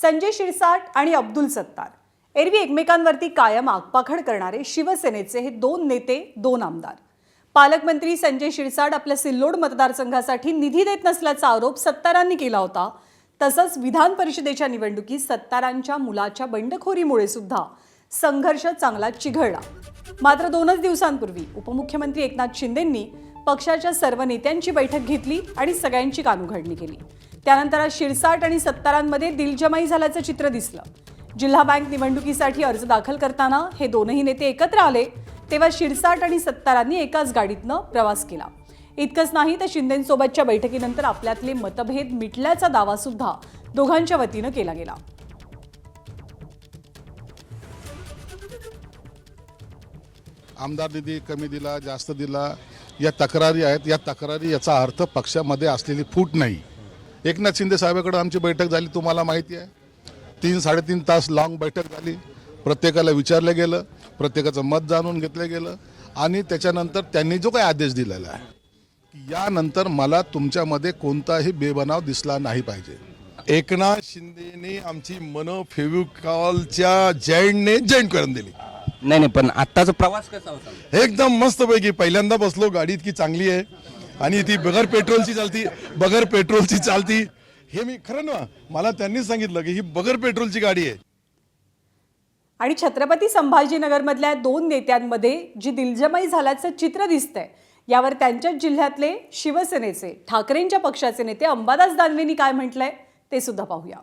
संजय शिरसाट आणि अब्दुल सत्तार एरवी एकमेकांवरती कायम आगपाखड करणारे शिवसेनेचे हे दोन नेते, दोन आमदार. पालकमंत्री संजय शिरसाट आपल्या सिल्लोड मतदारसंघासाठी निधी देत नसल्याचा आरोप सत्तारांनी केला होता. तसंच विधान परिषदेच्या निवडणुकीत सत्तारांच्या मुलाच्या बंडखोरीमुळे सुद्धा संघर्ष चांगला चिघळला. मात्र 2च दिवसांपूर्वी उपमुख्यमंत्री एकनाथ शिंदेंनी पक्षाच्या सर्व नेत्यांची बैठक घेतली आणि सगळ्यांची कानउघडणी केली. त्यानंतर आज शिरसाट आणि सत्तारांमध्ये दिलजमाई झाल्याचं चित्र दिसलं. जिल्हा बँक निवडणुकीसाठी अर्ज दाखल करताना हे दोनही नेते एकत्र आले तेव्हा शिरसाट आणि सत्तारांनी एकाच गाडीतनं प्रवास केला. इतकंच नाही तर शिंदेंसोबतच्या बैठकीनंतर आपल्यातले मतभेद मिटल्याचा दावा सुद्धा दोघांच्या वतीनं केला गेला. आमदार निधी कमी दिला, जास्त दिला, या तक्रारी आहेत. या तक्रारी याचा अर्थ पक्षामध्ये असलेली फूट नाही. एकनाथ शिंदे साहेबांकडे आमची बैठक झाली, तुम्हाला माहिती आहे. 3-3.5 तास लॉंग बैठक झाली. प्रत्येकाला विचारलं गेलं, प्रत्येकाचं मत जाणून घेतलं गेलं आणि त्याच्यानंतर त्यांनी जो काही आदेश दिलेला आहे की यानंतर मला तुमच्यामध्ये कोणताही बेबनाव दिसला नाही पाहिजे. एकनाथ शिंदेने आमची मन फेविकॉलच्या जॉईंटने जॉईंट करून दिली. नाही, पण आत्ताचा प्रवास कसा होता? एकदम मस्तपैकी. पहिल्यांदा बसलो, गाडी इतकी चांगली आहे आणि ती बगैर पेट्रोलची चालती. हे मी खरं ना, मला त्यांनीच सांगितलं की ही बगैर पेट्रोलची गाडी आहे. आणि छत्रपती संभाजीनगरमधल्या दोन नेत्यांमध्ये जी दिलजमाई झाल्याचं चित्र दिसतंय यावर त्यांच्याच जिल्ह्यातले शिवसेनेचे ठाकरेंच्या पक्षाचे नेते अंबादास दानवेंनी काय म्हटलंय ते सुद्धा पाहूया.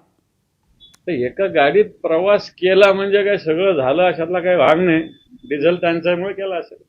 तर एका गाडीत प्रवास केला म्हणजे काय सगळं झालं अशातला काही भाग नाही. डिझेल टंचाईमुळे केला असेल.